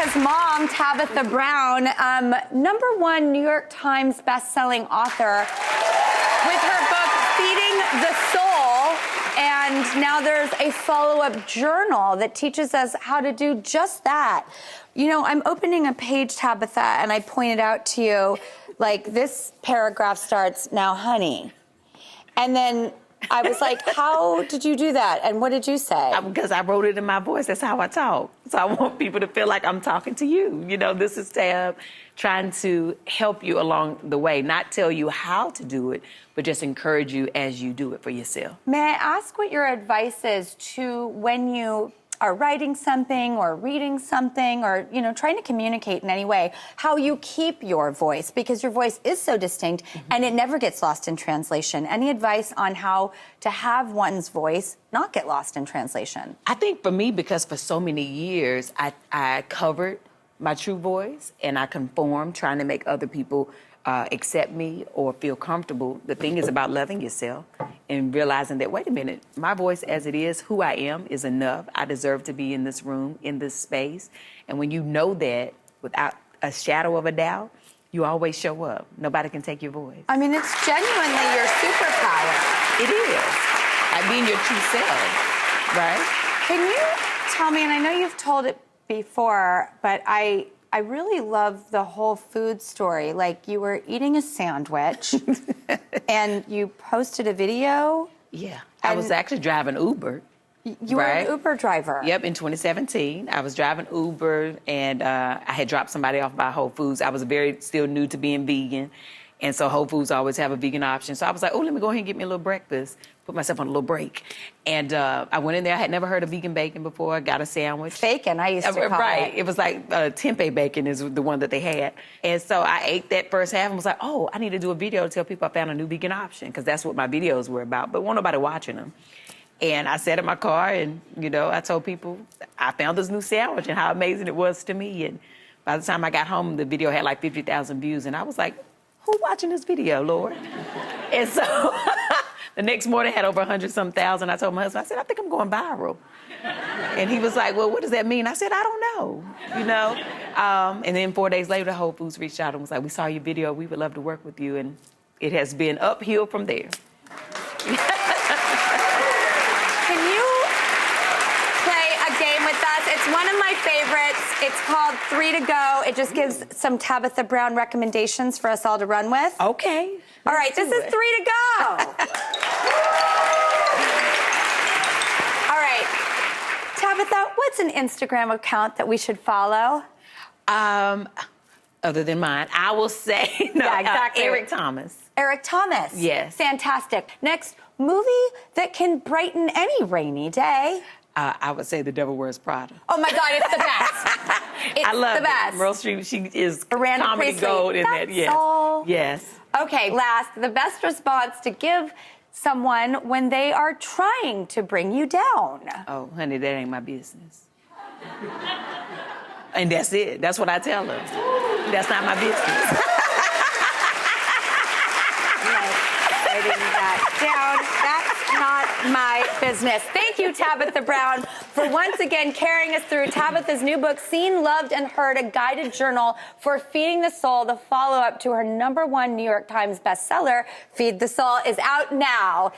Tabitha's mom, Tabitha Brown, #1 New York Times bestselling author with her book, Feeding the Soul. And now there's a follow-up journal that teaches us how to do just that. You know, I'm opening a page, Tabitha, and I pointed out to you, like, this paragraph starts, "Now, honey." And then I was like, how did you do that? And what did you say? Because I wrote it in my voice. That's how I talk. So I want people to feel like I'm talking to you. You know, this is Tab trying to help you along the way, not tell you how to do it, but just encourage you as you do it for yourself. May I ask what your advice is to when you are writing something or reading something or, you know, trying to communicate in any way, how you keep your voice, because your voice is so distinct and it never gets lost in translation. Any advice on how to have one's voice not get lost in translation? I think for me, because for so many years, I covered my true voice and I conformed, trying to make other people accept me or feel comfortable. The thing is about loving yourself and realizing that, wait a minute, my voice as it is, who I am, is enough. I deserve to be in this room, in this space. And when you know that without a shadow of a doubt, you always show up. Nobody can take your voice. I mean, it's genuinely your superpower. It is. I mean, your true self, right? Can you tell me, and I know you've told it before, but I really love the whole food story. Like, you were eating a sandwich and you posted a video. Yeah. I was actually driving Uber. You were an Uber driver. Yep, in 2017. I was driving Uber and I had dropped somebody off by Whole Foods. I was still new to being vegan. And so Whole Foods always have a vegan option. So I was like, oh, let me go ahead and get me a little breakfast, put myself on a little break. And I went in there. I had never heard of vegan bacon before. I got a sandwich. Bacon, I used to call Right. It was like tempeh bacon is the one that they had. And so I ate that first half and was like, oh, I need to do a video to tell people I found a new vegan option, because that's what my videos were about. But wasn't nobody watching them. And I sat in my car and, you know, I told people I found this new sandwich and how amazing it was to me. And by the time I got home, the video had like 50,000 views. And I was like, who watching this video, Lord? And so the next morning I had over 100-some thousand. I told my husband, I said, I think I'm going viral. And he was like, well, what does that mean? I said, I don't know, you know? And then 4 days later, Whole Foods reached out and was like, we saw your video. We would love to work with you. And it has been uphill from there. Can you play a game with us? It's one of my favorites. It's called 3 to Go. It just gives some Tabitha Brown recommendations for us all to run with. Okay. All right, this is 3 to Go. All right. Tabitha, what's an Instagram account that we should follow? Other than mine, I will say, no, Yeah, exactly. Eric Thomas. Eric Thomas. Yes. Fantastic. Next, movie that can brighten any rainy day. I would say The Devil Wears Prada. Oh my God, it's the best. It's I love the best. it. Meryl Streep, she is Miranda comedy Priestley, gold in that. that's Yes. all. Yes. Okay, last, the best response to give someone when they are trying to bring you down. Oh, honey, that ain't my business. And that's it. That's what I tell her. That's not my business. Writing that down. That's not my business. Thank you, Tabitha Brown, for once again carrying us through Tabitha's new book, Seen, Loved, and Heard, a guided journal for feeding the soul. The follow-up to her #1 New York Times bestseller, Feed the Soul, is out now.